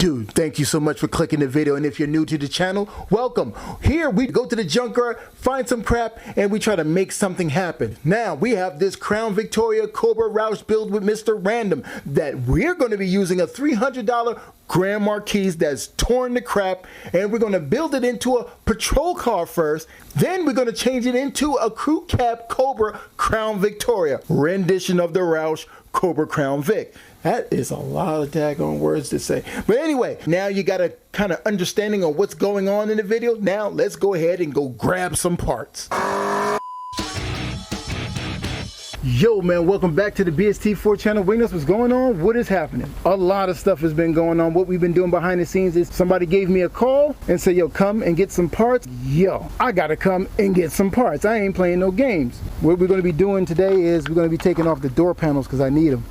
Dude, thank you so much for clicking the video, and if you're new to the channel, welcome. Here we go to the junkyard, find some crap, and we try to make something happen. Now we have this Crown Victoria Cobra Roush build with Mr. Random that we're going to be using a $300 Grand Marquis that's torn to crap, and we're going to build it into a patrol car first. Then we're going to change it into a crew cab Cobra Crown Victoria rendition of the Roush Cobra Crown Vic. That is a lot of daggone words to say. But anyway, now you got a kind of understanding of what's going on in the video. Now let's go ahead and go grab some parts. Yo man, welcome back to the BST4 channel. Wingness, what's going on? What is happening? A lot of stuff has been going on. What we've been doing behind the scenes is somebody gave me a call and said, yo, come and get some parts. Yo, I gotta come and get some parts. I ain't playing no games. What we're gonna be doing today is we're gonna be taking off the door panels because I need them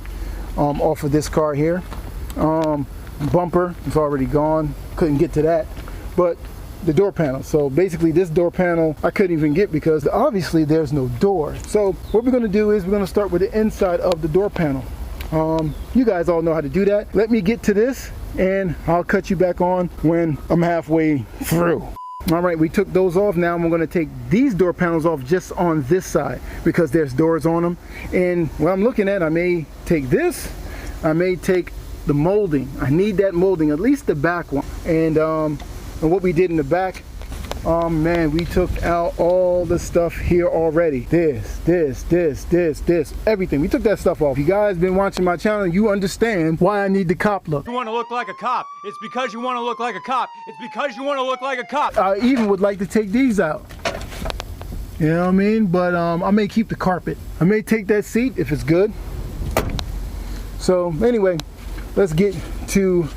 off of this car here. Bumper is already gone. Couldn't get to that. But the door panel. So basically this door panel I couldn't even get because obviously there's no door. So what we're going to do is we're going to start with the inside of the door panel. You guys all know how to do that. Let me get to this and I'll cut you back on when I'm halfway through. All right, we took those off. Now I'm going to take these door panels off just on this side because there's doors on them. And what I'm looking at, I may take this, I may take the molding. I need that molding, at least the back one. And what we did in the back, man, we took out all the stuff here already. This, everything. We took that stuff off. If you guys been watching my channel, you understand why I need the cop look. You want to look like a cop. It's because you want to look like a cop. It's because you want to look like a cop. I even would like to take these out. You know what I mean? But I may keep the carpet. I may take that seat if it's good. So anyway, let's get to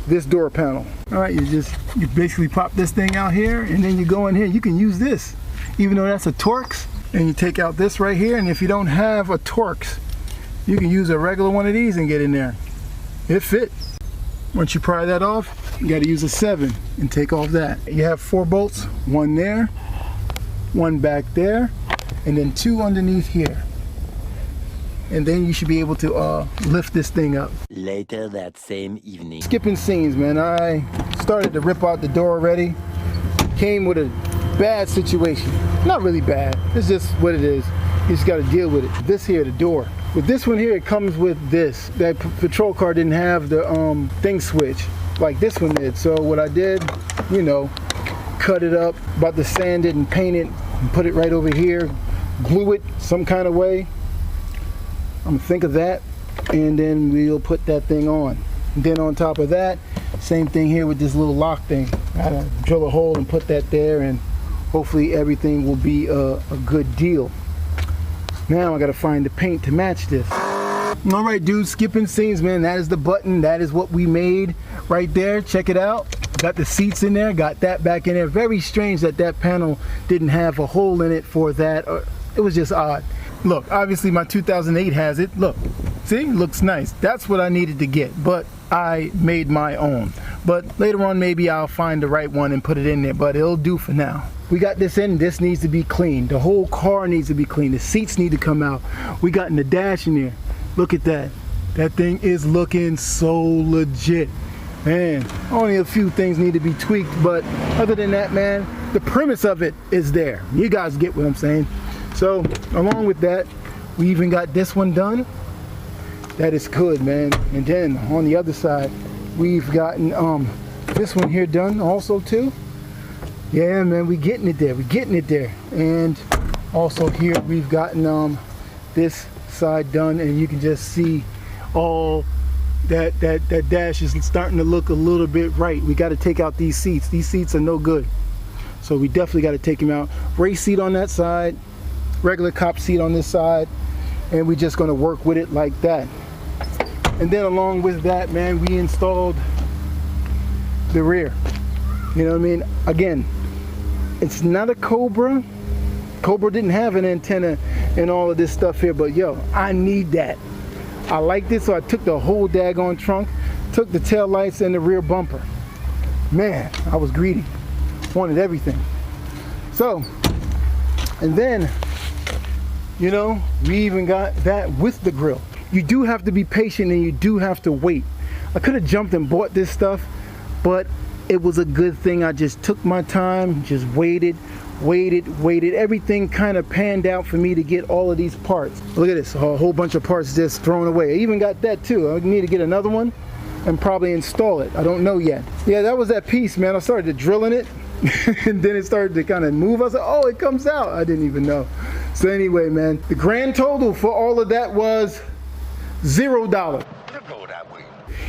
this door panel. All right, you basically pop this thing out here and then you go in here. You can use this, even though that's a Torx, and you take out this right here. And if you don't have a Torx, you can use a regular one of these and get in there. It fits. Once you pry that off, you got to use a 7 and take off that. You have 4 bolts, one there, one back there, and then 2 underneath here. And then you should be able to lift this thing up. Later that same evening. Skipping scenes, man. I started to rip out the door already. Came with a bad situation. Not really bad. It's just what it is. You just got to deal with it. This here, the door. With this one here, it comes with this. That patrol car didn't have the thing switch like this one did. So what I did, you know, cut it up, about to sand it and paint it, and put it right over here, glue it some kind of way. I'm gonna think of that, and then we'll put that thing on. And then on top of that, same thing here with this little lock thing. I gotta drill a hole and put that there, and hopefully everything will be a good deal. Now I gotta find the paint to match this. All right, dude, skipping scenes, man. That is the button. That is what we made right there. Check it out. Got the seats in there, got that back in there. Very strange that that panel didn't have a hole in it for that. It was just odd. Look, obviously my 2008 has it. Look, see, looks nice. That's what I needed to get, but I made my own. But later on, maybe I'll find the right one and put it in there, but it'll do for now. We got this in, this needs to be cleaned. The whole car needs to be cleaned. The seats need to come out. We got in the dash in here. Look at that. That thing is looking so legit. Man, only a few things need to be tweaked, but other than that, man, the premise of it is there. You guys get what I'm saying. So along with that, we even got this one done. That is good, man. And then on the other side, we've gotten this one here done also too. Yeah, man, we getting it there. We're getting it there. And also here we've gotten this side done, and you can just see all that dash is starting to look a little bit right. We got to take out these seats. These seats are no good. So we definitely got to take them out. Race seat on that side, regular cop seat on this side, and we're just going to work with it like that. And then along with that, man, we installed the rear. You know what I mean? Again, it's not a Cobra. Cobra didn't have an antenna and all of this stuff here, but yo, I need that. I like this, so I took the whole daggone trunk, took the tail lights and the rear bumper. Man, I was greedy. Wanted everything. So, and then, you know, we even got that with the grill. You do have to be patient and you do have to wait. I could have jumped and bought this stuff, but it was a good thing. I just took my time, just waited. Everything kind of panned out for me to get all of these parts. Look at this, a whole bunch of parts just thrown away. I even got that too. I need to get another one and probably install it. I don't know yet. Yeah, that was that piece, man. I started to drill in it and then it started to kind of move. I was like, oh, it comes out. I didn't even know. So anyway, man, the grand total for all of that was $0.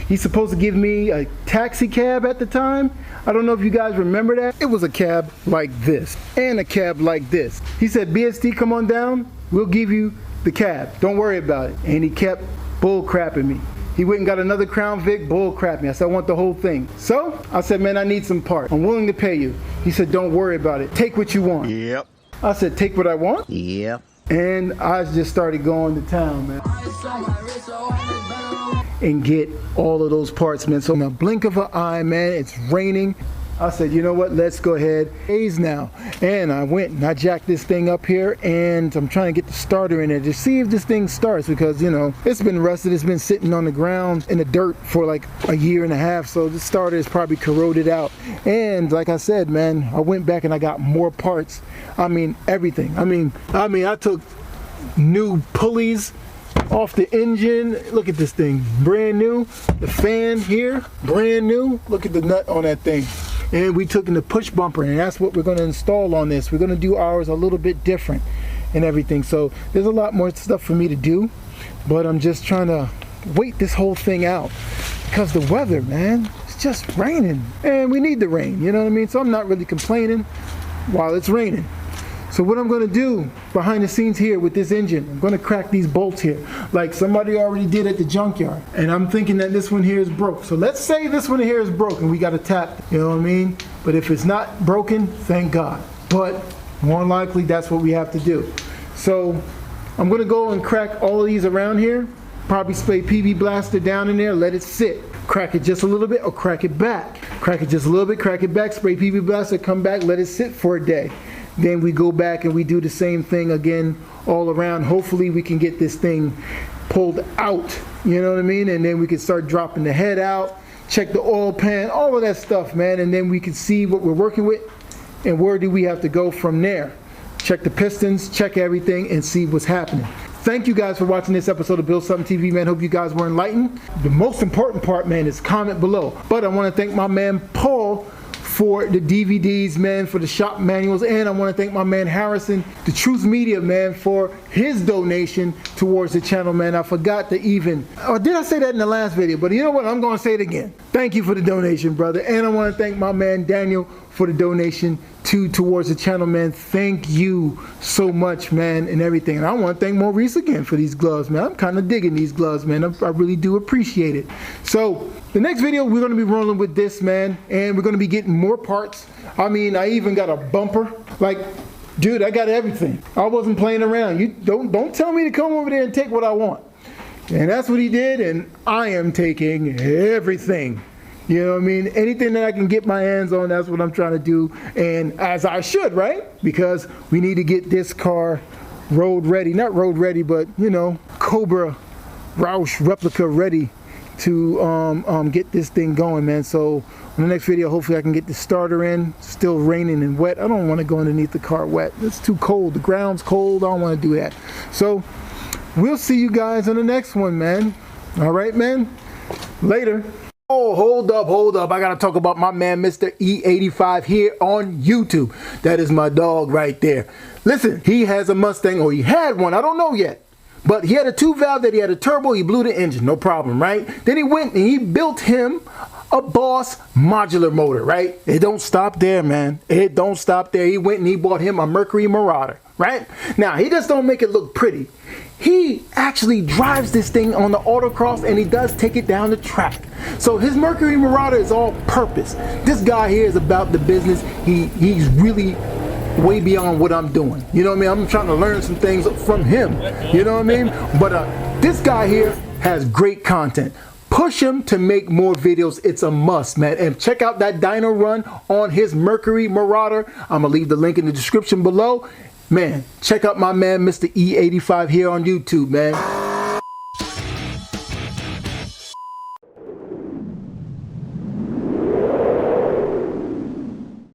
He's supposed to give me a taxi cab at the time. I don't know if you guys remember that. It was a cab like this and a cab like this. He said, BST, come on down. We'll give you the cab. Don't worry about it. And he kept bull crapping me. He went and got another Crown Vic, bull crap me. I said, I want the whole thing. So I said, man, I need some parts. I'm willing to pay you. He said, don't worry about it. Take what you want. Yep. I said, take what I want? Yep. And I just started going to town, man, and get all of those parts, man. So in a blink of an eye, man, it's raining. I said, you know what, let's go ahead. Days now. And I went and I jacked this thing up here and I'm trying to get the starter in there to see if this thing starts, because, you know, it's been rusted. It's been sitting on the ground in the dirt for like a year and a half. So the starter is probably corroded out. And like I said, man, I went back and I got more parts. I mean, everything. I mean, I took new pulleys off the engine. Look at this thing, brand new. The fan here, brand new. Look at the nut on that thing. And we took in the push bumper, and that's what we're going to install on this. We're going to do ours a little bit different and everything. So there's a lot more stuff for me to do, but I'm just trying to wait this whole thing out because the weather, man, it's just raining and we need the rain, you know what I mean? So I'm not really complaining while it's raining. So what I'm going to do behind the scenes here with this engine, I'm going to crack these bolts here like somebody already did at the junkyard. And I'm thinking that this one here is broke. So let's say this one here is broken. We got to tap it, you know what I mean? But if it's not broken, thank God. But more than likely, that's what we have to do. So I'm going to go and crack all of these around here. Probably spray PB Blaster down in there, let it sit. Crack it just a little bit or crack it back. Crack it just a little bit, crack it back, spray PB Blaster, come back, let it sit for a day. Then we go back and we do the same thing again all around. Hopefully we can get this thing pulled out, you know what I mean? And then we can start dropping the head out, check the oil pan, all of that stuff, man. And then we can see what we're working with and where do we have to go from there. Check the pistons, check everything, and see what's happening. Thank you guys for watching this episode of Build Something TV, man. Hope you guys were enlightened. The most important part, man, is comment below. But I want to thank my man Paul for the DVDs, man, for the shop manuals, and I want to thank my man Harrison, the Truth Media, man, for his donation towards the channel, man. I forgot to even, or did I say that in the last video? But you know what, I'm going to say it again. Thank you for the donation, brother. And I want to thank my man Daniel for the donation towards the channel, man. Thank you so much, man, and everything. And I want to thank Maurice again for these gloves, man. I'm kind of digging these gloves, man. I really do appreciate it. So the next video, we're going to be rolling with this, man, and we're going to be getting more parts. I mean, I even got a bumper. Like, dude, I got everything. I wasn't playing around. You don't tell me to come over there and take what I want. And that's what he did, and I am taking everything. You know what I mean? Anything that I can get my hands on, that's what I'm trying to do. And as I should, right? Because we need to get this car road ready. Not road ready, but, you know, Cobra Roush replica ready to get this thing going, man. So in the next video, hopefully I can get the starter in. It's still raining and wet. I don't want to go underneath the car wet. It's too cold. The ground's cold. I don't want to do that. So we'll see you guys on the next one, man. All right, man. Later. Oh, hold up. I got to talk about my man, Mr. E85 here on YouTube. That is my dog right there. Listen, he has a Mustang, or he had one. I don't know yet. But he had a 2-valve that he had a turbo. He blew the engine. No problem, right? Then he went and he built him a Boss modular motor, right? It don't stop there, man. It don't stop there. He went and he bought him a Mercury Marauder, right? Now, he just don't make it look pretty. He actually drives this thing on the autocross, and he does take it down the track. So his Mercury Marauder is all purpose. This guy here is about the business. He's really way beyond what I'm doing. You know what I mean? I'm trying to learn some things from him. You know what I mean? But this guy here has great content. Push him to make more videos. It's a must, man. And check out that dyno run on his Mercury Marauder. I'm going to leave the link in the description below. Man, check out my man, Mr. E85 here on YouTube, man.